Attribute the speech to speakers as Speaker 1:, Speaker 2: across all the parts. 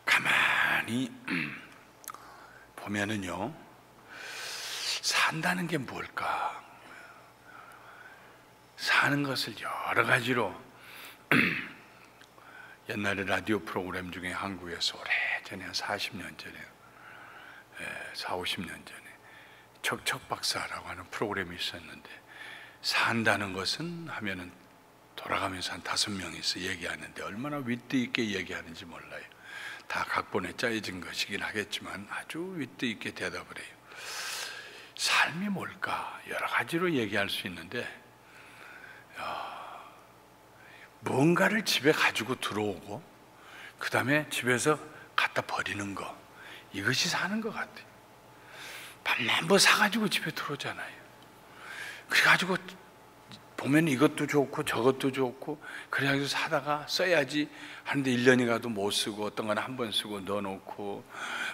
Speaker 1: 가만히 보면은요, 산다는 게 뭘까? 사는 것을 여러 가지로 옛날에 라디오 프로그램 중에 한국에서 오래전에 한 40년 전에 40~50년 전에 척척박사라고 하는 프로그램이 있었는데, 산다는 것은 하면은 돌아가면서 한 5명이서 얘기하는데 얼마나 윗대 있게 얘기하는지 몰라요. 다 각본에 짜여진 것이긴 하겠지만 아주 윗대 있게 대답을 해요. 삶이 뭘까? 여러 가지로 얘기할 수 있는데, 뭔가를 집에 가지고 들어오고 그 다음에 집에서 갖다 버리는 거, 이것이 사는 것 같아요. 밥만 뭐 사가지고 집에 들어오잖아요. 그래가지고 보면 이것도 좋고 저것도 좋고 그래가지고 사다가 써야지 하는데 1년이 가도 못 쓰고, 어떤 건 한 번 쓰고 넣어놓고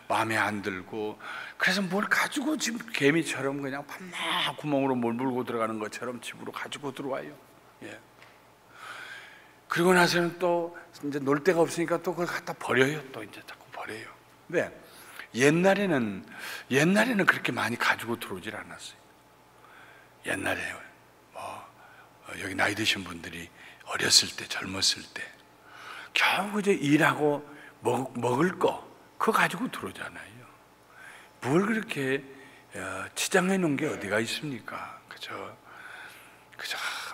Speaker 1: 마음에 안 들고, 그래서 뭘 가지고 지금 개미처럼 그냥 밤낮 구멍으로 물 물고 들어가는 것처럼 집으로 가지고 들어와요. 예. 그리고 나서는 또 이제 놀 데가 없으니까 또 그걸 갖다 버려요. 또 이제 자꾸 버려요. 근데 옛날에는 그렇게 많이 가지고 들어오질 않았어요. 옛날에 여기 나이 드신 분들이 어렸을 때, 젊었을 때 겨우 이제 일하고 먹을 거 그거 가지고 들어오잖아요. 뭘 그렇게 치장해 놓은 게 어디가 있습니까? 그죠?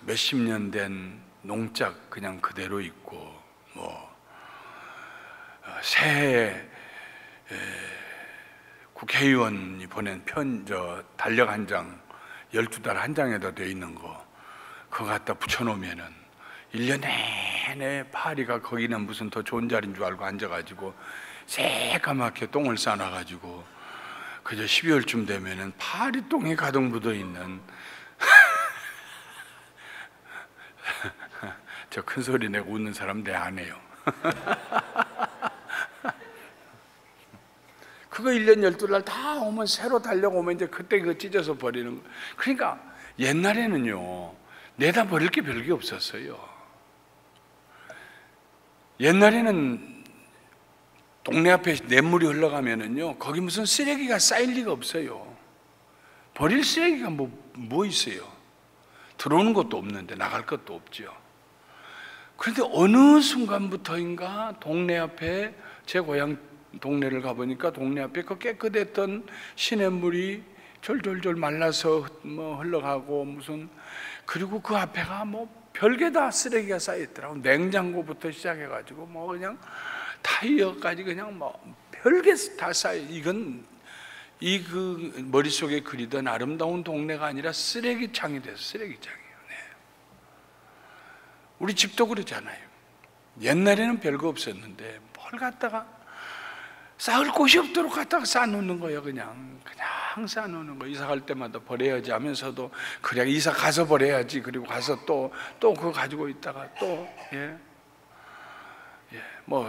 Speaker 1: 몇십 년 된 농짝 그냥 그대로 있고, 새해 국회의원이 보낸 달력 한 장, 12달 한 장에다 돼 있는 거 그거 갖다 붙여놓으면은 1년 내내 파리가 거기는 무슨 더 좋은 자리인 줄 알고 앉아가지고 새까맣게 똥을 싸놔가지고 그저 12월쯤 되면은 파리 똥이 가득 묻어있는 저 큰 소리 내고 웃는 사람 내 아내요. 그거 1년 12달 다 오면 새로 달려오면 이제 그때 그거 찢어서 버리는 거. 그러니까 옛날에는요, 내다 버릴 게 별게 없었어요. 옛날에는 동네 앞에 냇물이 흘러가면은요, 거기 무슨 쓰레기가 쌓일 리가 없어요. 버릴 쓰레기가 뭐 있어요? 들어오는 것도 없는데 나갈 것도 없죠. 그런데 어느 순간부터인가 동네 앞에, 제 고향 동네를 가보니까 동네 앞에 그 깨끗했던 시냇물이 졸졸졸 말라서 흘러가고 그리고 그 앞에가 별게 다 쓰레기가 쌓여있더라고. 냉장고부터 시작해가지고 그냥 타이어까지 그냥 별게 다 쌓여. 이건 그 머릿속에 그리던 아름다운 동네가 아니라 쓰레기창이 돼서 쓰레기창이에요. 네. 우리 집도 그러잖아요. 옛날에는 별거 없었는데 뭘 갖다가 쌓을 곳이 없도록 갖다가 쌓아놓는 거예요. 그냥 쌓아놓는 거. 이사 갈 때마다 버려야지 하면서도 그래 이사 가서 버려야지. 그리고 가서 또 그거 가지고 있다가 또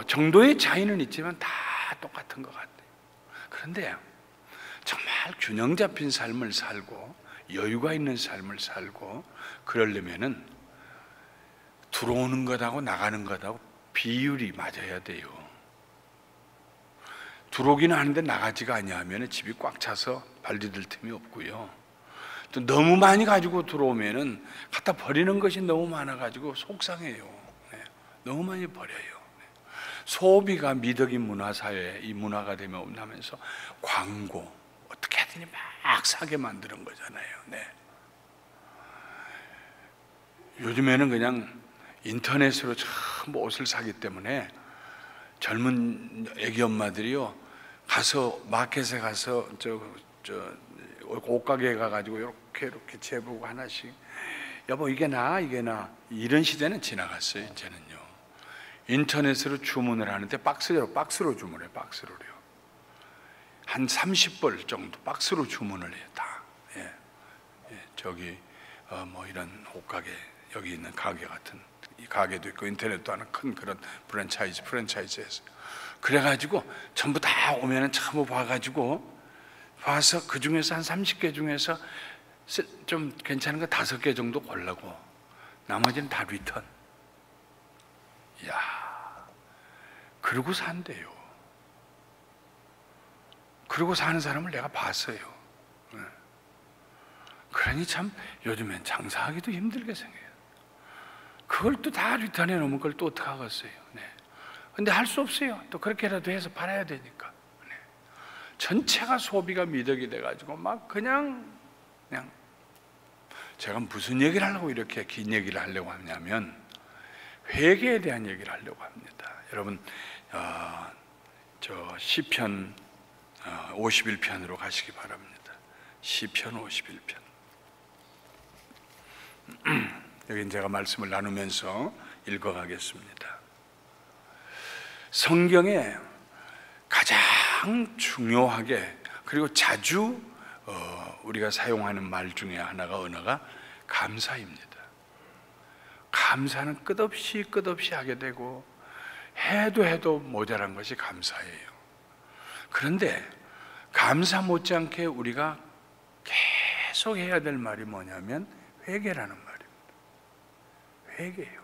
Speaker 1: 정도의 차이는 있지만 다 똑같은 것 같아요. 그런데 정말 균형 잡힌 삶을 살고 여유가 있는 삶을 살고 그러려면은 들어오는 것하고 나가는 것하고 비율이 맞아야 돼요. 들어오기는 하는데 나가지가 아니하면 집이 꽉 차서 발디딜 틈이 없고요. 또 너무 많이 가지고 들어오면은 갖다 버리는 것이 너무 많아가지고 속상해요. 네. 너무 많이 버려요. 네. 소비가 미덕인 문화사회, 이 문화가 되면 온다면서 광고 어떻게 하더니 막 사게 만드는 거잖아요. 네. 요즘에는 그냥 인터넷으로 전부 옷을 사기 때문에 젊은 애기 엄마들이요, 가서 마켓에 가서 옷가게에 가가지고 이렇게 재보고 하나씩, 여보 이게 나 이런 시대는 지나갔어요. 이제는요 인터넷으로 주문을 하는데 박스로 주문해요. 박스로요. 한 30벌 정도 박스로 주문을 해요. 다. 저기 이런 옷가게, 여기 있는 가게 같은 이 가게도 있고 인터넷도 하는 큰 그런 프랜차이즈에서 그래가지고 전부 다 오면은 전부 봐서 그 중에서 한 30개 중에서 좀 괜찮은 거 5개 정도 고르고 나머지는 다 리턴. 이야, 그러고 산대요. 그러고 사는 사람을 내가 봤어요. 그러니 참 요즘엔 장사하기도 힘들게 생겨요. 그걸 또 다 리턴해 놓으면 그걸 또 어떡하겠어요. 근데 할 수 없어요. 또 그렇게라도 해서 팔아야 되니까. 전체가 소비가 미덕이 돼가지고 막 그냥 제가 무슨 얘기를 하려고 이렇게 긴 얘기를 하려고 하냐면 회개에 대한 얘기를 하려고 합니다. 여러분 저 시편 51편으로 가시기 바랍니다. 시편 51편. 여기 제가 말씀을 나누면서 읽어가겠습니다. 성경에 가장 중요하게 그리고 자주 우리가 사용하는 말 중에 하나가 언어가 감사입니다. 감사는 끝없이 하게 되고 해도 모자란 것이 감사예요. 그런데 감사 못지않게 우리가 계속 해야 될 말이 뭐냐면 회개라는 말입니다. 회개예요.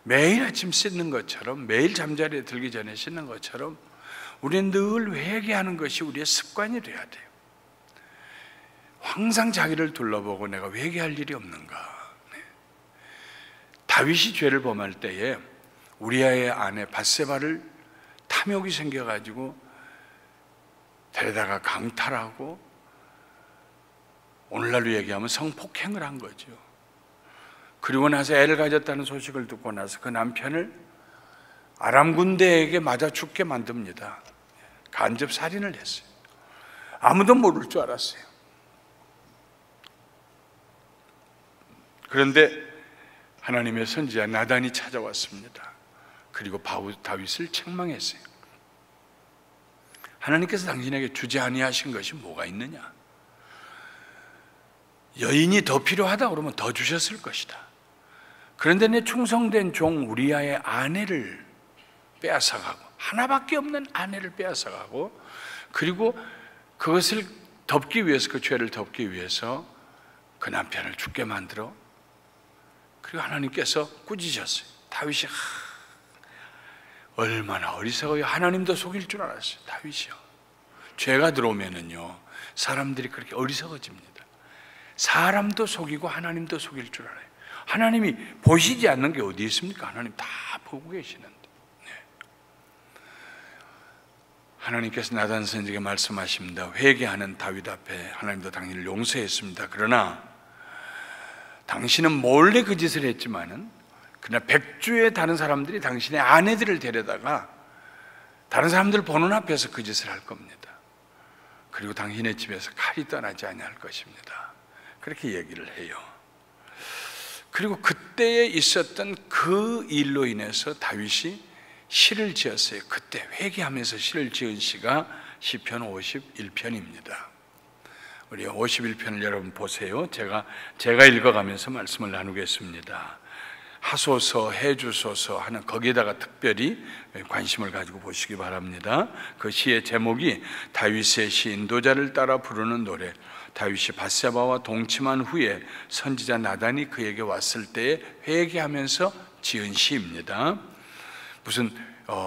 Speaker 1: 매일 아침 씻는 것처럼, 매일 잠자리에 들기 전에 씻는 것처럼 우리는 늘 회개하는 것이 우리의 습관이 돼야 돼요. 항상 자기를 둘러보고 내가 회개할 일이 없는가. 다윗이 죄를 범할 때에 우리아의 아내 밧세바를 탐욕이 생겨가지고 데려다가 강탈하고 오늘날로 얘기하면 성폭행을 한 거죠. 그리고 나서 애를 가졌다는 소식을 듣고 나서 그 남편을 아람 군대에게 맞아 죽게 만듭니다. 간접 살인을 했어요. 아무도 모를 줄 알았어요. 그런데 하나님의 선지자 나단이 찾아왔습니다. 그리고 다윗을 책망했어요. 하나님께서 당신에게 주지 아니하신 것이 뭐가 있느냐? 여인이 더 필요하다 그러면 더 주셨을 것이다. 그런데 내 충성된 종 우리아의 아내를 빼앗아가고 하나밖에 없는 아내를 빼앗아가고 그리고 그것을 덮기 위해서 그 죄를 덮기 위해서 그 남편을 죽게 만들어 그리고 하나님께서 꾸짖으셨어요. 다윗이 얼마나 어리석어요. 하나님도 속일 줄 알았어요. 다윗이요. 죄가 들어오면은요 사람들이 그렇게 어리석어집니다. 사람도 속이고 하나님도 속일 줄 알아요. 하나님이 보시지 않는 게 어디 있습니까? 하나님 다 보고 계시는데. 하나님께서 나단 선지자에게 말씀하십니다. 회개하는 다윗 앞에 하나님도 당신을 용서했습니다. 그러나 당신은 몰래 그 짓을 했지만은 그러나 백주의 다른 사람들이 당신의 아내들을 데려다가 다른 사람들 보는 앞에서 그 짓을 할 겁니다. 그리고 당신의 집에서 칼이 떠나지 아니할 것입니다. 그렇게 얘기를 해요. 그리고 그때에 있었던 그 일로 인해서 다윗이 시를 지었어요. 그때 회개하면서 시를 지은 시가 시편 51편입니다. 우리 51편을 여러분 보세요. 제가 읽어가면서 말씀을 나누겠습니다. 하소서 해주소서 하는 거기에다가 특별히 관심을 가지고 보시기 바랍니다. 그 시의 제목이 다윗의 시 인도자를 따라 부르는 노래. 다윗이 밧세바와 동침한 후에 선지자 나단이 그에게 왔을 때에 회개하면서 지은 시입니다. 무슨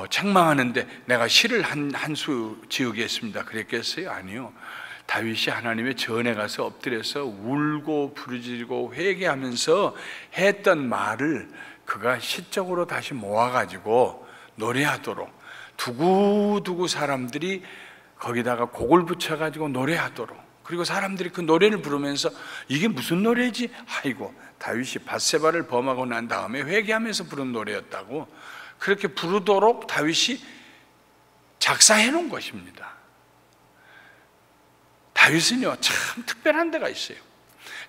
Speaker 1: 책망하는데 내가 시를 한 수 지으겠습니다 그랬겠어요? 아니요. 다윗이 하나님의 전에 가서 엎드려서 울고 부르짖고 회개하면서 했던 말을 그가 시적으로 다시 모아가지고 노래하도록 두고두고 사람들이 거기다가 곡을 붙여가지고 노래하도록 그리고 사람들이 그 노래를 부르면서 이게 무슨 노래지? 아이고 다윗이 밧세바를 범하고 난 다음에 회개하면서 부른 노래였다고 그렇게 부르도록 다윗이 작사해 놓은 것입니다. 다윗은요 참 특별한 데가 있어요.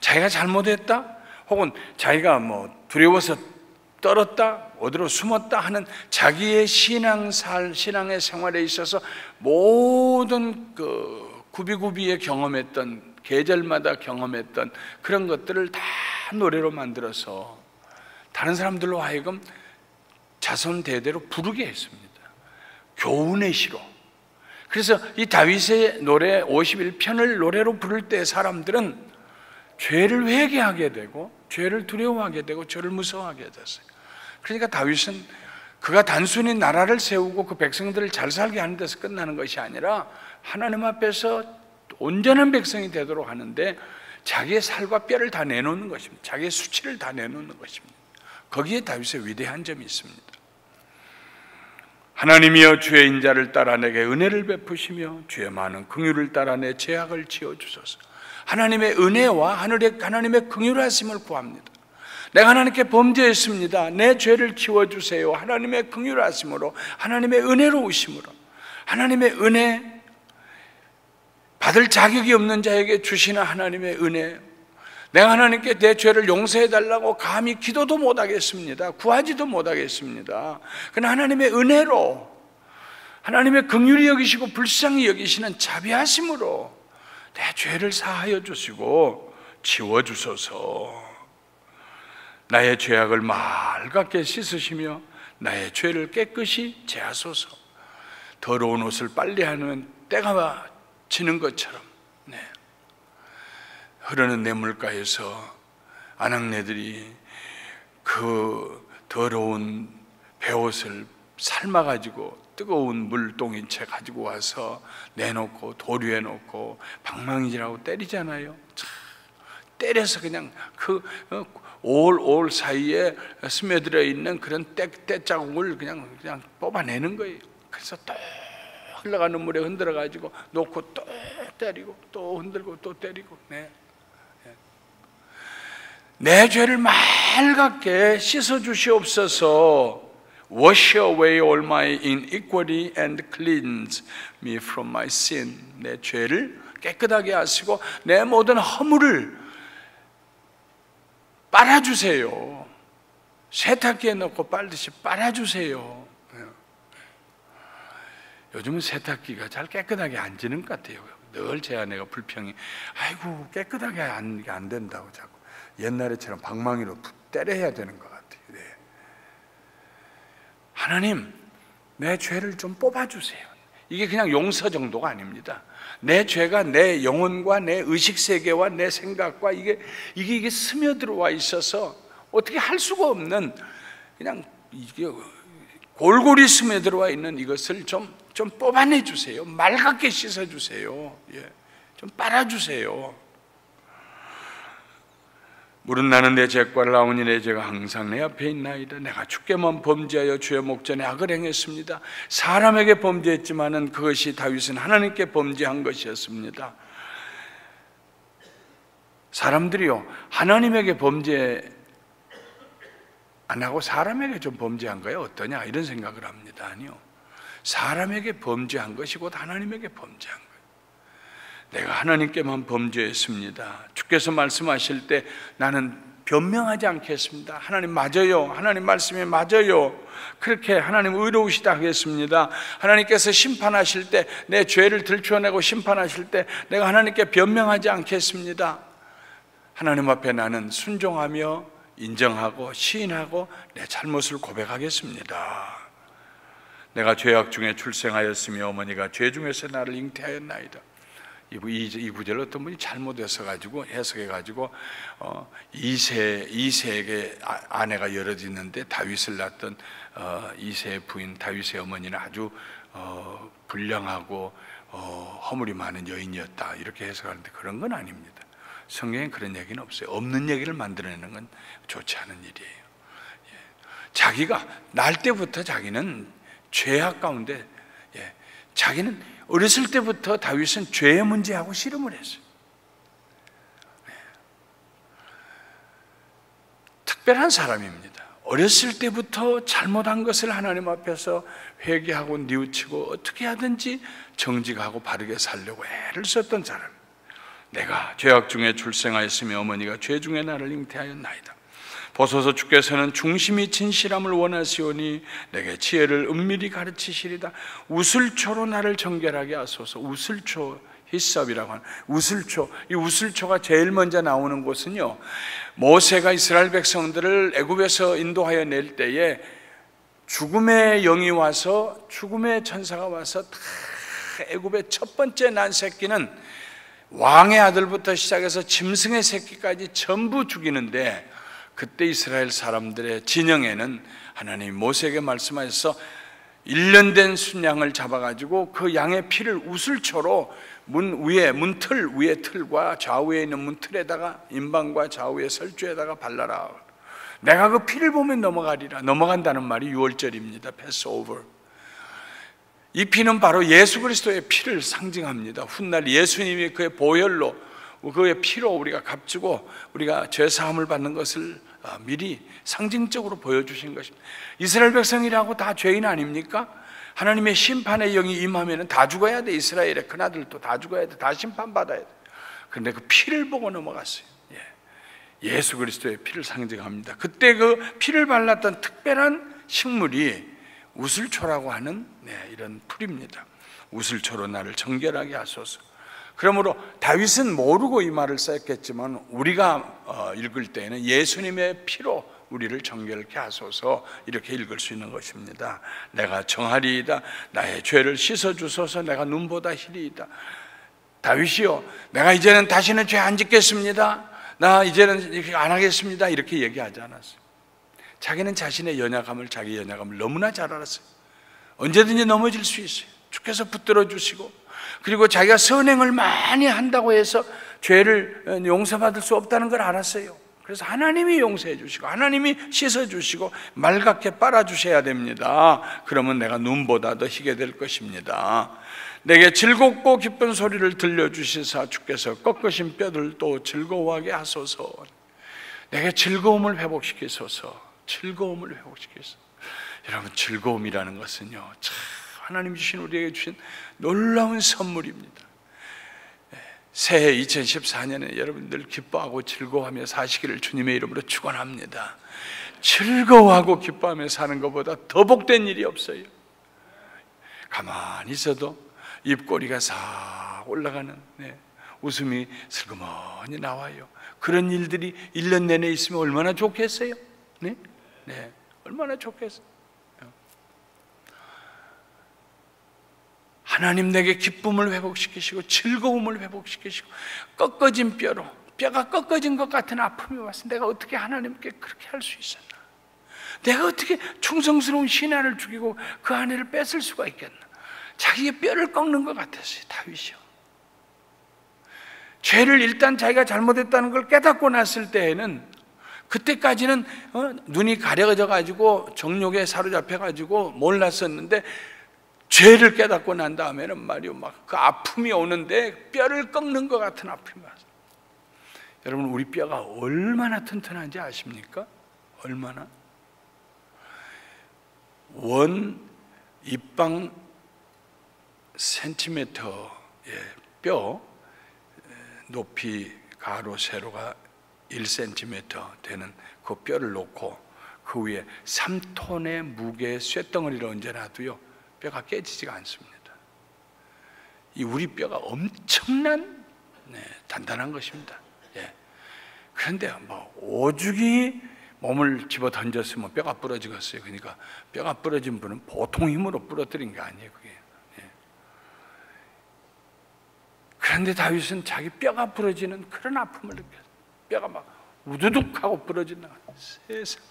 Speaker 1: 자기가 잘못했다 혹은 자기가 두려워서 떨었다 어디로 숨었다 하는 자기의 신앙의 생활에 있어서 모든 그 구비구비에 경험했던 계절마다 경험했던 그런 것들을 다 노래로 만들어서 다른 사람들로 하여금 자손 대대로 부르게 했습니다. 교훈의 시로. 그래서 이 다윗의 노래 51편을 노래로 부를 때 사람들은 죄를 회개하게 되고 죄를 두려워하게 되고 죄를 무서워하게 됐어요. 그러니까 다윗은 그가 단순히 나라를 세우고 그 백성들을 잘 살게 하는 데서 끝나는 것이 아니라 하나님 앞에서 온전한 백성이 되도록 하는데 자기의 살과 뼈를 다 내놓는 것입니다. 자기의 수치를 다 내놓는 것입니다. 거기에 다윗의 위대한 점이 있습니다. 하나님이여 주의 인자를 따라 내게 은혜를 베푸시며 주의 많은 긍휼을 따라 내 죄악을 지어주소서. 하나님의 은혜와 하나님의 긍휼하심을 구합니다. 내가 하나님께 범죄했습니다. 내 죄를 지워주세요. 하나님의 긍휼하심으로, 하나님의 은혜로우심으로, 하나님의 은혜, 받을 자격이 없는 자에게 주시는 하나님의 은혜, 내가 하나님께 내 죄를 용서해달라고 감히 기도도 못하겠습니다. 구하지도 못하겠습니다. 그러나 하나님의 은혜로, 하나님의 긍휼히 여기시고 불쌍히 여기시는 자비하심으로 내 죄를 사하여 주시고 지워주소서. 나의 죄악을 맑게 씻으시며 나의 죄를 깨끗이 제하소서. 더러운 옷을 빨래하는 때가 지는 것처럼 흐르는 냇물가에서 아낙네들이 그 더러운 베옷을 삶아가지고 뜨거운 물동인 채 가지고 와서 내놓고 도류에 놓고 방망이질하고 때리잖아요. 때려서 그냥 그 올 사이에 스며들어 있는 그런 때자국을 그냥 뽑아내는 거예요. 그래서 또 흘러가는 물에 흔들어 가지고 놓고 또 때리고 또 흔들고 또 때리고. 내 죄를 맑게 씻어 주시옵소서. Wash away all my iniquity and cleanse me from my sin. 내 죄를 깨끗하게 하시고 내 모든 허물을 빨아주세요. 세탁기에 넣고 빨듯이 빨아주세요. 요즘은 세탁기가 잘 깨끗하게 안 지는 것 같아요. 늘 제 아내가 불평이, 아이고 깨끗하게 안 된다고 자꾸. 옛날에처럼 방망이로 때려야 되는 것 같아요. 네. 하나님, 내 죄를 좀 뽑아주세요. 이게 그냥 용서 정도가 아닙니다. 내 죄가 내 영혼과 내 의식세계와 내 생각과 이게 스며들어와 있어서 어떻게 할 수가 없는, 그냥 이게 골골이 스며들어와 있는 이것을 좀 뽑아내 주세요. 맑게 씻어 주세요. 좀 빨아주세요. 물은 나는 내 죄과를 아오니 내 죄가 항상 내 앞에 있나이다. 내가 주께만 범죄하여 주의 목전에 악을 행했습니다. 사람에게 범죄했지만은 그것이 다윗은 하나님께 범죄한 것이었습니다. 사람들이요, 하나님에게 범죄 안 하고 사람에게 좀 범죄한 거야 어떠냐 이런 생각을 합니다. 아니요, 사람에게 범죄한 것이 곧 하나님에게 범죄한 거예요. 내가 하나님께만 범죄했습니다. 주께서 말씀하실 때 나는 변명하지 않겠습니다. 하나님 맞아요. 하나님 말씀이 맞아요. 그렇게 하나님 의로우시다 하겠습니다. 하나님께서 심판하실 때, 내 죄를 들추어내고 심판하실 때 내가 하나님께 변명하지 않겠습니다. 하나님 앞에 나는 순종하며 인정하고 시인하고 내 잘못을 고백하겠습니다. 내가 죄악 중에 출생하였으며 어머니가 죄 중에서 나를 잉태하였나이다. 이 구절을 어떤 분이 잘못해서 가지고 해석해 가지고 이세에게 아내가 여럿 있는데 다윗을 낳았던 이세의 부인 다윗의 어머니는 아주 불량하고 허물이 많은 여인이었다 이렇게 해석하는데 그런 건 아닙니다. 성경에 그런 얘기는 없어요. 없는 얘기를 만들어내는 건 좋지 않은 일이에요. 자기가 날 때부터 자기는 죄악 가운데 자기는 어렸을 때부터 다윗은 죄의 문제하고 씨름을 했어요. 특별한 사람입니다. 어렸을 때부터 잘못한 것을 하나님 앞에서 회개하고 뉘우치고 어떻게 하든지 정직하고 바르게 살려고 애를 썼던 사람. 내가 죄악 중에 출생하였으며 어머니가 죄 중에 나를 잉태하였나이다. 보소서 주께서는 중심이 진실함을 원하시오니 내게 지혜를 은밀히 가르치시리다. 우슬초로 나를 정결하게 하소서. 우슬초, 히썹이라고 하는 우슬초. 이 우슬초가 제일 먼저 나오는 곳은요, 모세가 이스라엘 백성들을 애굽에서 인도하여 낼 때에 죽음의 영이 와서, 죽음의 천사가 와서 다 애굽의 첫 번째 난 새끼는 왕의 아들부터 시작해서 짐승의 새끼까지 전부 죽이는데, 그때 이스라엘 사람들의 진영에는 하나님이 모세에게 말씀하셔서 1년 된 순양을 잡아가지고 그 양의 피를 우슬초로 문틀 위에 틀과 좌우에 있는 문틀에다가 인방과 좌우의 설주에다가 발라라. 내가 그 피를 보면 넘어가리라. 넘어간다는 말이 6월절입니다. 패스오버. 이 피는 바로 예수 그리스도의 피를 상징합니다. 훗날 예수님이 그의 보혈로 그의 피로 우리가 값주고 우리가 죄 사함을 받는 것을 미리 상징적으로 보여주신 것입니다. 이스라엘 백성이라고 다 죄인 아닙니까? 하나님의 심판의 영이 임하면 다 죽어야 돼. 이스라엘의 큰아들도 다 죽어야 돼. 다 심판받아야 돼. 그런데 그 피를 보고 넘어갔어요. 예수 그리스도의 피를 상징합니다. 그때 그 피를 발랐던 특별한 식물이 우슬초라고 하는 이런 풀입니다. 우슬초로 나를 정결하게 하소서. 그러므로 다윗은 모르고 이 말을 썼겠지만 우리가 읽을 때에는 예수님의 피로 우리를 정결케 하소서 이렇게 읽을 수 있는 것입니다. 내가 정하리이다. 나의 죄를 씻어주소서. 내가 눈보다 희리이다. 다윗이요, 내가 이제는 다시는 죄 안 짓겠습니다. 나 이제는 이렇게 안 하겠습니다. 이렇게 얘기하지 않았어요. 자기는 자신의 자기 연약함을 너무나 잘 알았어요. 언제든지 넘어질 수 있어요. 주께서 붙들어 주시고, 그리고 자기가 선행을 많이 한다고 해서 죄를 용서받을 수 없다는 걸 알았어요. 그래서 하나님이 용서해 주시고 하나님이 씻어 주시고 맑게 빨아 주셔야 됩니다. 그러면 내가 눈보다 더 희게 될 것입니다. 내게 즐겁고 기쁜 소리를 들려주시사 주께서 꺾으신 뼈들도 즐거워하게 하소서. 내게 즐거움을 회복시키소서. 즐거움을 회복시키소서. 여러분, 즐거움이라는 것은요, 참 하나님 주신 우리에게 주신 놀라운 선물입니다. 새해 2014년에 여러분들 기뻐하고 즐거워하며 사시기를 주님의 이름으로 축원합니다. 즐거워하고 기뻐하며 사는 것보다 더 복된 일이 없어요. 가만히 있어도 입꼬리가 싹 올라가는 웃음이 슬그머니 나와요. 그런 일들이 1년 내내 있으면 얼마나 좋겠어요? 네? 얼마나 좋겠어요? 하나님 내게 기쁨을 회복시키시고 즐거움을 회복시키시고, 꺾어진 뼈가 꺾어진 것 같은 아픔이 왔어. 내가 어떻게 하나님께 그렇게 할 수 있었나? 내가 어떻게 충성스러운 신하를 죽이고 그 아내를 뺏을 수가 있겠나? 자기의 뼈를 꺾는 것 같았어요, 다윗이요. 죄를 일단 자기가 잘못했다는 걸 깨닫고 났을 때에는, 그때까지는 눈이 가려져 가지고 정욕에 사로잡혀 가지고 몰랐었는데, 죄를 깨닫고 난 다음에는 말이요, 막 그 아픔이 오는데 뼈를 꺾는 것 같은 아픔이 왔어요. 여러분, 우리 뼈가 얼마나 튼튼한지 아십니까? 얼마나? 원 입방 센티미터의 뼈 높이 가로 세로가 1cm 되는 그 뼈를 놓고 그 위에 3톤의 무게의 쇳덩어리를 얹어놔도요, 뼈가 깨지지가 않습니다. 이 우리 뼈가 엄청난 단단한 것입니다. 그런데 오죽이 몸을 집어 던졌으면 뼈가 부러지겠어요. 그러니까 뼈가 부러진 분은 보통 힘으로 부러뜨린 게 아니에요, 그게. 그런데 다윗은 자기 뼈가 부러지는 그런 아픔을 느꼈어요. 뼈가 막 우두둑하고 부러진다. 세상,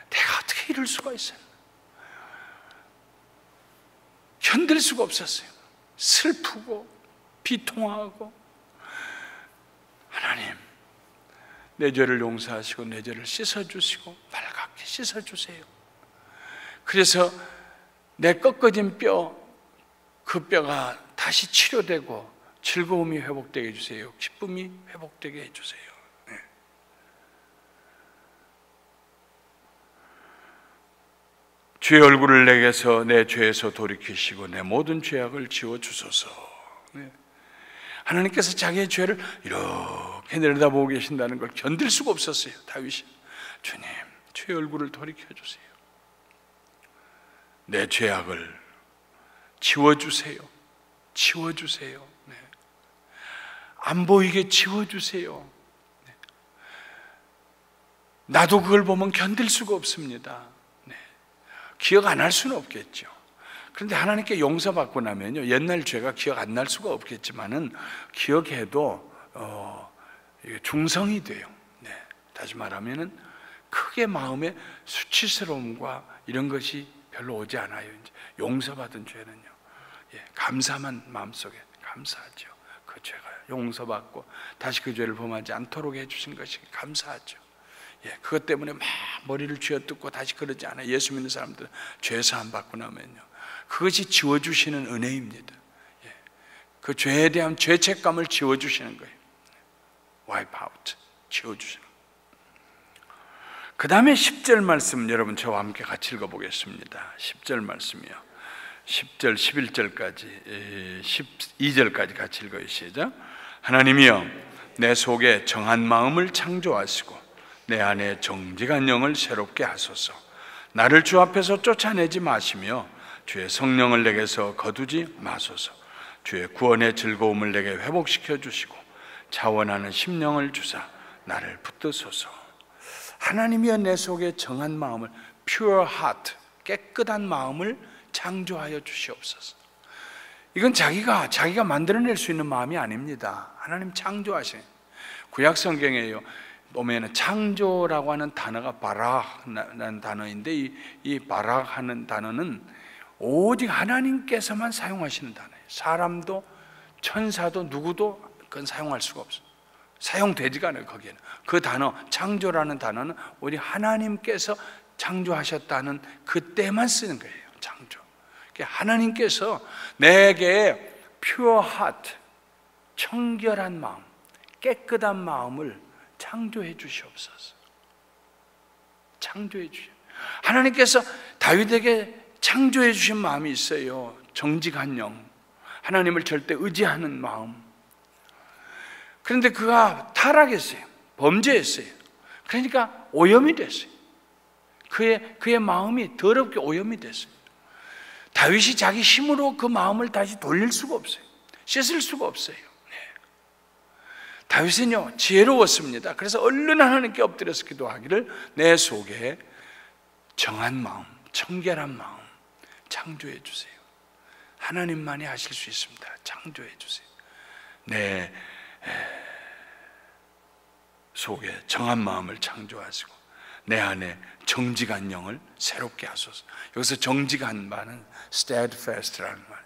Speaker 1: 내가 어떻게 이럴 수가 있어요? 견딜 수가 없었어요. 슬프고 비통하고, 하나님 내 죄를 용서하시고 내 죄를 씻어주시고 맑게 씻어주세요. 그래서 내 꺾어진 뼈, 그 뼈가 다시 치료되고 즐거움이 회복되게 해주세요. 기쁨이 회복되게 해주세요. 주의 얼굴을 내게서 내 죄에서 돌이키시고 내 모든 죄악을 지워주소서. 하나님께서 자기의 죄를 이렇게 내려다보고 계신다는 걸 견딜 수가 없었어요, 다윗이. 주님, 주의 얼굴을 돌이켜주세요. 내 죄악을 지워주세요. 지워주세요. 안 보이게 지워주세요. 나도 그걸 보면 견딜 수가 없습니다. 기억 안 할 수는 없겠죠. 그런데 하나님께 용서받고 나면요, 옛날 죄가 기억 안 날 수가 없겠지만은 기억해도 중성이 돼요. 다시 말하면은 크게 마음에 수치스러움과 이런 것이 별로 오지 않아요. 이제 용서받은 죄는요. 예, 감사만 마음속에 감사하죠. 그 죄가 용서받고 다시 그 죄를 범하지 않도록 해주신 것이 감사하죠. 예, 그것 때문에 막 머리를 쥐어뜯고 다시 그러지 않아요. 예수 믿는 사람들은 죄 사함 받고 나면요, 그것이 지워주시는 은혜입니다. 예, 그 죄에 대한 죄책감을 지워주시는 거예요. wipe out, 지워주시는 거예요. 그 다음에 10절 말씀 여러분 저와 함께 같이 읽어보겠습니다. 10절 말씀이요, 10절 11절까지 12절까지 같이 읽어요. 시작. 하나님이여, 내 속에 정한 마음을 창조하시고 내 안에 정직한 영을 새롭게 하소서. 나를 주 앞에서 쫓아내지 마시며 주의 성령을 내게서 거두지 마소서. 주의 구원의 즐거움을 내게 회복시켜 주시고 자원하는 심령을 주사 나를 붙드소서. 하나님이여, 내 속에 정한 마음을, pure heart, 깨끗한 마음을 창조하여 주시옵소서. 이건 자기가 만들어낼 수 있는 마음이 아닙니다. 하나님 창조하신. 구약 성경에요 보면은 창조라고 하는 단어가 바락라는 단어인데, 이 바락하는 단어는 오직 하나님께서만 사용하시는 단어예요. 사람도 천사도 누구도 그건 사용할 수가 없어요. 사용되지가 않아요. 거기에는 그 단어, 창조라는 단어는 우리 하나님께서 창조하셨다는 그때만 쓰는 거예요. 창조. 하나님께서 내게 pure heart, 청결한 마음, 깨끗한 마음을 창조해 주시옵소서. 창조해 주시옵소서. 하나님께서 다윗에게 창조해 주신 마음이 있어요. 정직한 영, 하나님을 절대 의지하는 마음. 그런데 그가 타락했어요. 범죄했어요. 그러니까 오염이 됐어요. 그의 마음이 더럽게 오염이 됐어요. 다윗이 자기 힘으로 그 마음을 다시 돌릴 수가 없어요. 씻을 수가 없어요. 다윗은요 지혜로웠습니다. 그래서 얼른 하나님께 엎드려서 기도하기를, 내 속에 정한 마음, 청결한 마음 창조해 주세요. 하나님만이 하실 수 있습니다. 창조해 주세요. 내 속에 정한 마음을 창조하시고 내 안에 정직한 영을 새롭게 하소서. 여기서 정직한 말은 steadfast라는 말,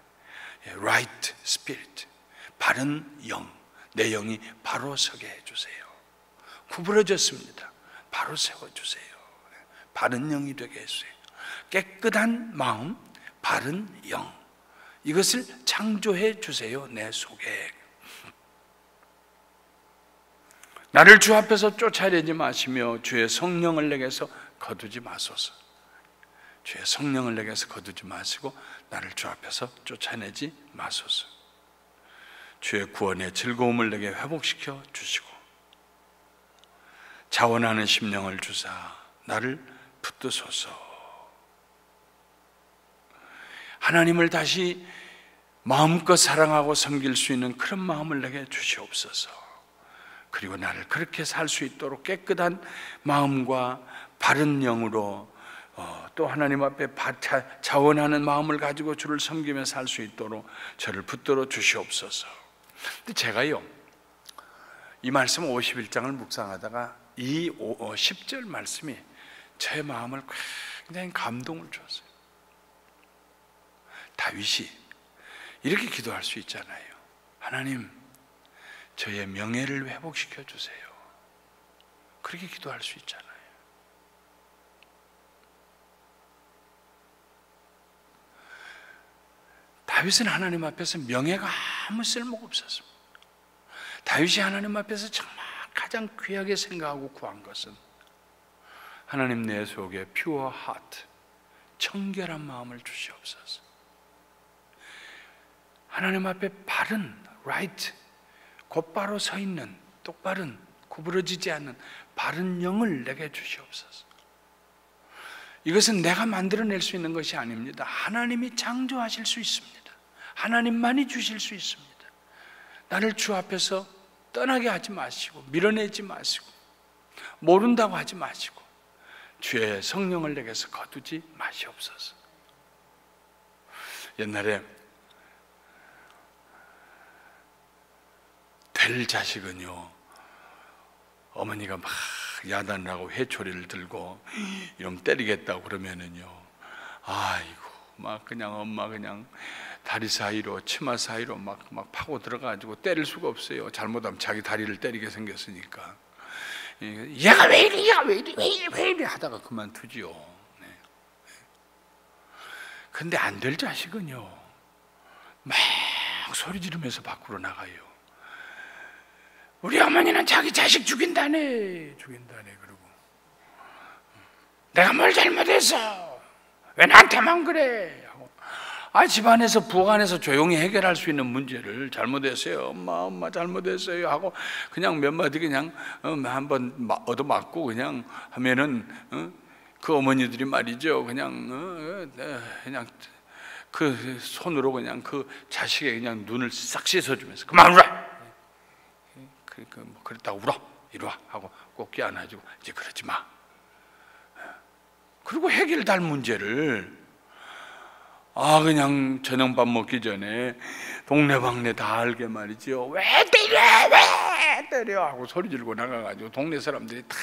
Speaker 1: right spirit, 바른 영, 내 영이 바로 서게 해주세요. 구부러졌습니다. 바로 세워주세요. 바른 영이 되게 해주세요. 깨끗한 마음, 바른 영, 이것을 창조해 주세요. 내 속에. 나를 주 앞에서 쫓아내지 마시며 주의 성령을 내게서 거두지 마소서. 주의 성령을 내게서 거두지 마시고 나를 주 앞에서 쫓아내지 마소서. 주의 구원의 즐거움을 내게 회복시켜 주시고 자원하는 심령을 주사 나를 붙드소서. 하나님을 다시 마음껏 사랑하고 섬길 수 있는 그런 마음을 내게 주시옵소서. 그리고 나를 그렇게 살 수 있도록 깨끗한 마음과 바른 영으로 또 하나님 앞에 자원하는 마음을 가지고 주를 섬기며 살 수 있도록 저를 붙들어 주시옵소서. 근데 제가요 이 말씀 51장을 묵상하다가 이 10절 말씀이 제 마음을 굉장히 감동을 줬어요. 다윗이 이렇게 기도할 수 있잖아요. 하나님, 저의 명예를 회복시켜 주세요. 그렇게 기도할 수 있잖아요. 다윗은 하나님 앞에서 명예가 아무 쓸모가 없었습니다. 다윗이 하나님 앞에서 정말 가장 귀하게 생각하고 구한 것은 하나님, 내 속에 pure heart, 청결한 마음을 주시옵소서. 하나님 앞에 바른 right, 곧바로 서 있는 똑바른 구부러지지 않는 바른 영을 내게 주시옵소서. 이것은 내가 만들어낼 수 있는 것이 아닙니다. 하나님이 창조하실 수 있습니다. 하나님만이 주실 수 있습니다. 나를 주 앞에서 떠나게 하지 마시고 밀어내지 마시고 모른다고 하지 마시고 주의 성령을 내게서 거두지 마시옵소서. 옛날에 될 자식은요 어머니가 막 야단을 하고 회초리를 들고 이러면 때리겠다고 그러면은요 아이고, 막 그냥 엄마 그냥 다리 사이로 치마 사이로 막 파고 들어가지고 때릴 수가 없어요. 잘못하면 자기 다리를 때리게 생겼으니까. 얘가 왜 이래, 얘가 왜 이래, 왜 이래, 왜 이래 하다가 그만두지요. 네. 근데 안 될 자식은요, 막 소리 지르면서 밖으로 나가요. 우리 어머니는 자기 자식 죽인다네, 죽인다네. 그러고 내가 뭘 잘못했어? 왜 나한테만 그래? 하고. 집안에서 부엌안에서 조용히 해결할 수 있는 문제를 잘못했어요. 엄마 잘못했어요 하고 그냥 몇 마디 그냥 한번 얻어맞고 그냥 하면은 그 어머니들이 말이죠, 그냥 그 손으로 그냥 그 자식의 그냥 눈을 싹 씻어주면서 그만 울어. 뭐 그랬다고 울어, 이리 와 하고 꼭 껴안아주고 이제 그러지 마. 그리고 해결될 문제를 그냥 저녁밥 먹기 전에 동네방네 다 알게 말이죠. 왜 때려, 왜 때려 하고 소리 지르고 나가가지고 동네 사람들이 다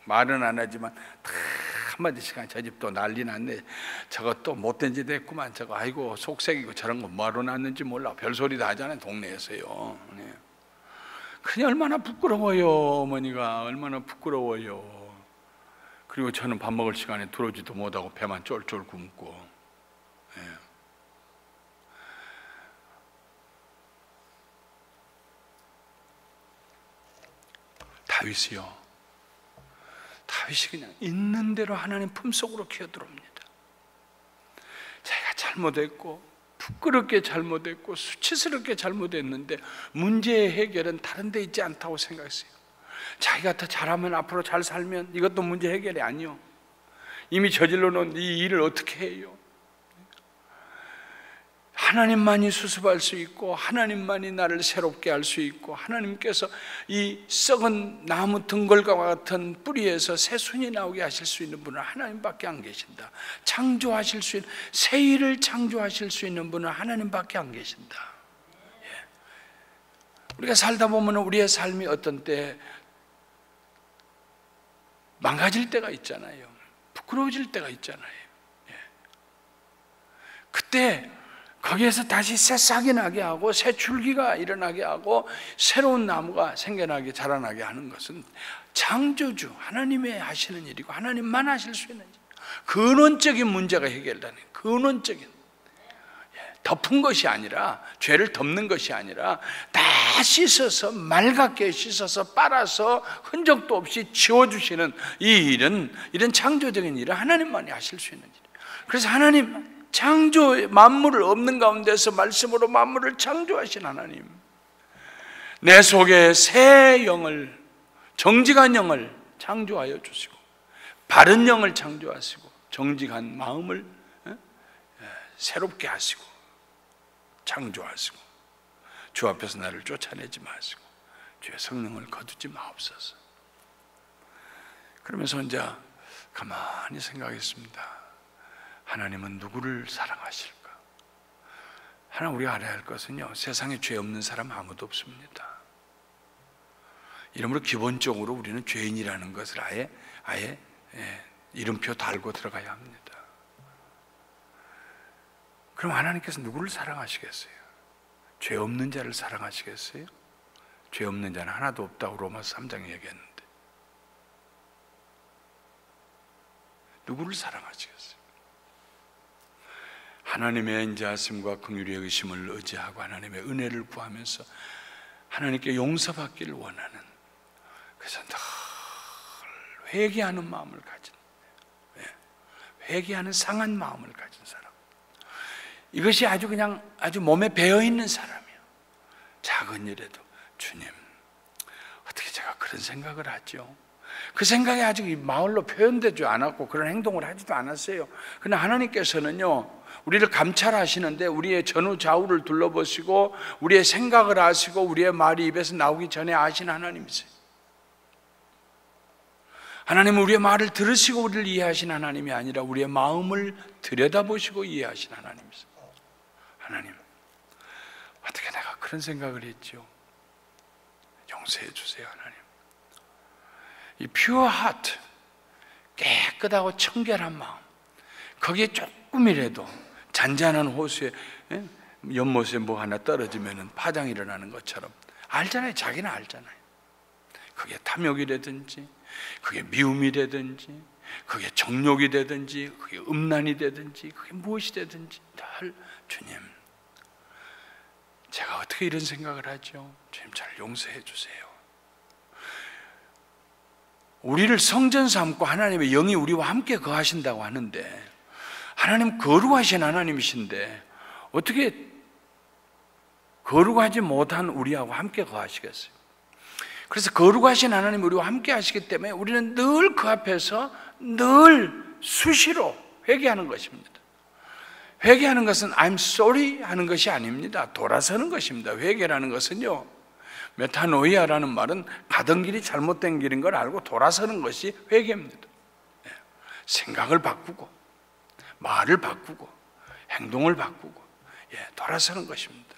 Speaker 1: 말은 안 하지만 다 한마디씩 저 집도 난리 났네, 저것도 못된 짓 했구만, 저거 아이고 속색이고 저런 거 뭐하러 났는지 몰라, 별소리 다 하잖아요 동네에서요. 네. 그냥 얼마나 부끄러워요. 어머니가 얼마나 부끄러워요. 그리고 저는 밥 먹을 시간에 들어오지도 못하고 배만 쫄쫄 굶고. 예. 다윗이요, 다윗이 그냥 있는 대로 하나님 품속으로 기어들어옵니다. 자기가 잘못했고 부끄럽게 잘못했고 수치스럽게 잘못했는데 문제의 해결은 다른 데 있지 않다고 생각했어요. 자기가 더 잘하면, 앞으로 잘 살면 이것도 문제 해결이 아니요, 이미 저질러 놓은 이 일을 어떻게 해요? 하나님만이 수습할 수 있고 하나님만이 나를 새롭게 할 수 있고 하나님께서 이 썩은 나무 등골과 같은 뿌리에서 새순이 나오게 하실 수 있는 분은 하나님밖에 안 계신다. 창조하실 수 있는, 새 일을 창조하실 수 있는 분은 하나님밖에 안 계신다. 우리가 살다 보면 우리의 삶이 어떤 때 망가질 때가 있잖아요. 부끄러워질 때가 있잖아요. 그때 거기에서 다시 새 싹이 나게 하고 새 줄기가 일어나게 하고 새로운 나무가 생겨나게 자라나게 하는 것은 창조주 하나님의 하시는 일이고 하나님만 하실 수 있는 일, 근원적인 문제가 해결되는, 근원적인, 덮은 것이 아니라, 죄를 덮는 것이 아니라 다 씻어서 맑게 씻어서 빨아서 흔적도 없이 지워주시는 이 일은, 이런 창조적인 일은 하나님만이 하실 수 있는 일이에요. 그래서 하나님 창조, 만물을 없는 가운데서 말씀으로 만물을 창조하신 하나님, 내 속에 새 영을, 정직한 영을 창조하여 주시고 바른 영을 창조하시고 정직한 마음을 새롭게 하시고 창조하시고 주 앞에서 나를 쫓아내지 마시고 주의 성령을 거두지 마옵소서. 그러면서 혼자 가만히 생각했습니다. 하나님은 누구를 사랑하실까? 하나 우리가 알아야 할 것은요, 세상에 죄 없는 사람 아무도 없습니다. 이러므로 기본적으로 우리는 죄인이라는 것을 아예 이름표 달고 들어가야 합니다. 그럼 하나님께서 누구를 사랑하시겠어요? 죄 없는 자를 사랑하시겠어요? 죄 없는 자는 하나도 없다고 로마서 3장에 얘기했는데 누구를 사랑하시겠어요? 하나님의 인자하심과 긍휼의 의심을 의지하고 하나님의 은혜를 구하면서 하나님께 용서받기를 원하는, 그래서 늘 회개하는 마음을 가진, 회개하는 상한 마음을 가진 사람, 이것이 아주 몸에 배어있는 사람이에요. 작은 일에도 주님, 어떻게 제가 그런 생각을 하죠? 그 생각이 아직 마을로 표현되지 않았고 그런 행동을 하지도 않았어요. 그러나 하나님께서는요, 우리를 감찰하시는데 우리의 전후 좌우를 둘러보시고 우리의 생각을 아시고 우리의 말이 입에서 나오기 전에 아시는 하나님이세요. 하나님은 우리의 말을 들으시고 우리를 이해하시는 하나님이 아니라 우리의 마음을 들여다보시고 이해하시는 하나님이세요. 하나님, 어떻게 내가 그런 생각을 했죠? 용서해 주세요. 하나님, 이 pure heart, 깨끗하고 청결한 마음, 거기에 조금이라도 잔잔한 호수에 연못에 뭐 하나 떨어지면 파장이 일어나는 것처럼 알잖아요. 자기는 알잖아요. 그게 탐욕이라든지, 그게 미움이라든지, 그게 정욕이 되든지, 그게 음란이 되든지, 그게 무엇이 되든지 늘 주님, 제가 어떻게 이런 생각을 하죠? 주님 저를 용서해 주세요. 우리를 성전 삼고 하나님의 영이 우리와 함께 거하신다고 하는데, 하나님 거룩하신 하나님이신데 어떻게 거룩하지 못한 우리하고 함께 거하시겠어요? 그래서 거룩하신 하나님 우리와 함께 하시기 때문에 우리는 늘 그 앞에서 늘 수시로 회개하는 것입니다. 회개하는 것은 I'm sorry 하는 것이 아닙니다. 돌아서는 것입니다. 회개라는 것은요, 메타노이아라는 말은 가던 길이 잘못된 길인 걸 알고 돌아서는 것이 회개입니다. 생각을 바꾸고 말을 바꾸고 행동을 바꾸고 돌아서는 것입니다.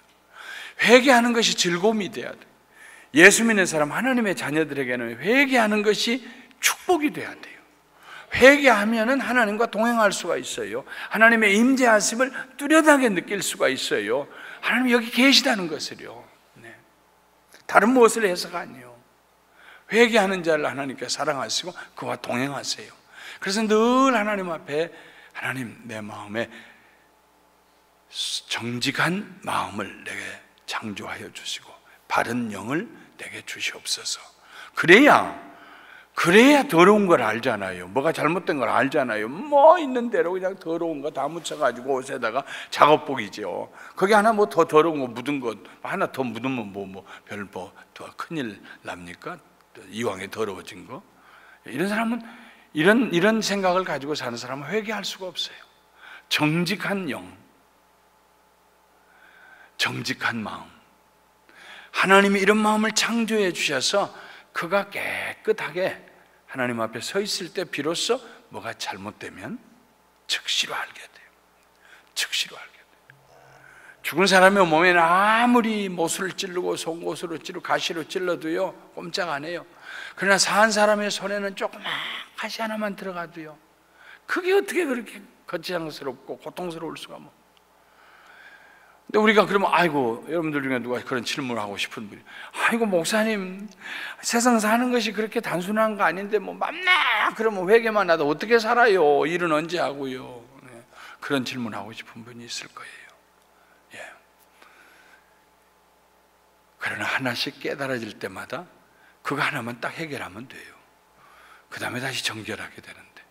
Speaker 1: 회개하는 것이 즐거움이 돼야 돼요. 예수 믿는 사람, 하나님의 자녀들에게는 회개하는 것이 축복이 돼야 돼요. 회개하면은 하나님과 동행할 수가 있어요. 하나님의 임재하심을 뚜렷하게 느낄 수가 있어요. 하나님 여기 계시다는 것을요. 다른 무엇을 해서가 아니에요. 회개하는 자를 하나님께 사랑하시고 그와 동행하세요. 그래서 늘 하나님 앞에, 하나님 내 마음에 정직한 마음을 내게 창조하여 주시고 바른 영을 내게 주시옵소서. 그래야 더러운 걸 알잖아요. 뭐가 잘못된 걸 알잖아요. 뭐 있는 대로 그냥 더러운 거 다 묻혀가지고 옷에다가 작업복이죠. 거기 하나 뭐 더 더러운 거 묻은 거 하나 더 묻으면 더 큰일 납니까? 이왕에 더러워진 거. 이런 사람은 이런 생각을 가지고 사는 사람은 회개할 수가 없어요. 정직한 영, 정직한 마음. 하나님이 이런 마음을 창조해 주셔서 그가 깨끗하게 하나님 앞에 서 있을 때 비로소 뭐가 잘못되면 즉시로 알게 돼요. 즉시로 알게 돼요. 죽은 사람의 몸에는 아무리 못을 찌르고 송곳으로 찌르고 가시로 찔러도요 꼼짝 안 해요. 그러나 산 사람의 손에는 조그만 가시 하나만 들어가도요, 그게 어떻게 그렇게 거창스럽고 고통스러울 수가 뭐. 근데 우리가 그러면, 아이고, 여러분들 중에 누가 그런 질문을 하고 싶은 분이, 아이고 목사님, 세상 사는 것이 그렇게 단순한 거 아닌데 뭐 맘나 그러면 회개만 하다 어떻게 살아요? 일은 언제 하고요? 그런 질문하고 싶은 분이 있을 거예요. 그러나 하나씩 깨달아질 때마다 그거 하나만 딱 해결하면 돼요. 그 다음에 다시 정결하게 되는데,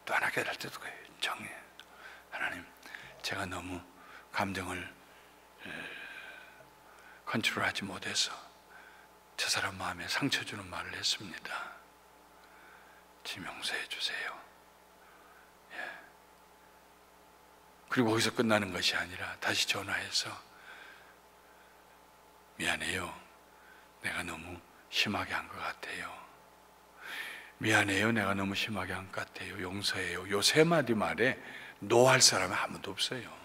Speaker 1: 또 하나 깨달을 때도 그래요. 정해. 하나님, 제가 너무 감정을 컨트롤하지 못해서 저 사람 마음에 상처 주는 말을 했습니다. 용서해 주세요. 그리고 거기서 끝나는 것이 아니라 다시 전화해서, 미안해요. 내가 너무 심하게 한 것 같아요. 미안해요. 내가 너무 심하게 한 것 같아요. 용서해요. 요 세 마디 말에 노할 사람이 아무도 없어요.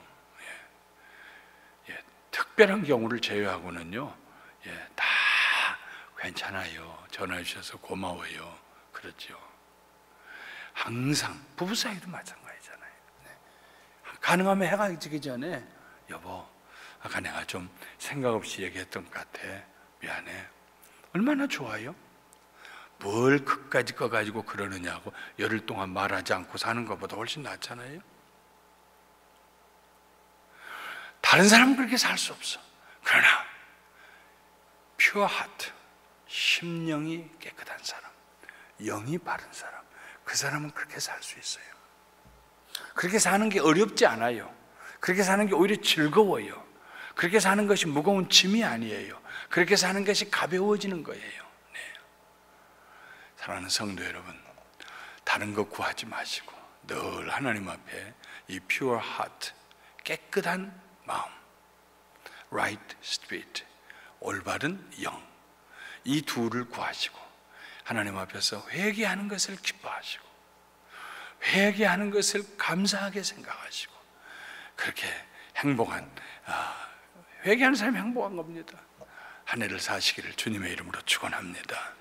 Speaker 1: 특별한 경우를 제외하고는요, 다 괜찮아요. 전화해 주셔서 고마워요. 그렇죠. 항상 부부 사이도 마찬가지잖아요. 가능하면 해가 지기 전에, 여보, 아까 내가 좀 생각 없이 얘기했던 것 같아. 미안해. 얼마나 좋아요? 뭘 그까짓 거 가지고 그러느냐고 열흘 동안 말하지 않고 사는 것보다 훨씬 낫잖아요. 다른 사람은 그렇게 살 수 없어. 그러나 pure heart, 심령이 깨끗한 사람, 영이 바른 사람, 그 사람은 그렇게 살 수 있어요. 그렇게 사는 게 어렵지 않아요. 그렇게 사는 게 오히려 즐거워요. 그렇게 사는 것이 무거운 짐이 아니에요. 그렇게 사는 것이 가벼워지는 거예요. 사랑하는 성도 여러분, 다른 것 구하지 마시고 늘 하나님 앞에 이 pure heart, 깨끗한 마음, right spirit, 올바른 영, 이 둘을 구하시고 하나님 앞에서 회개하는 것을 기뻐하시고 회개하는 것을 감사하게 생각하시고, 그렇게 행복한, 회개하는 사람이 행복한 겁니다. 한 해를 사시기를 주님의 이름으로 축원합니다.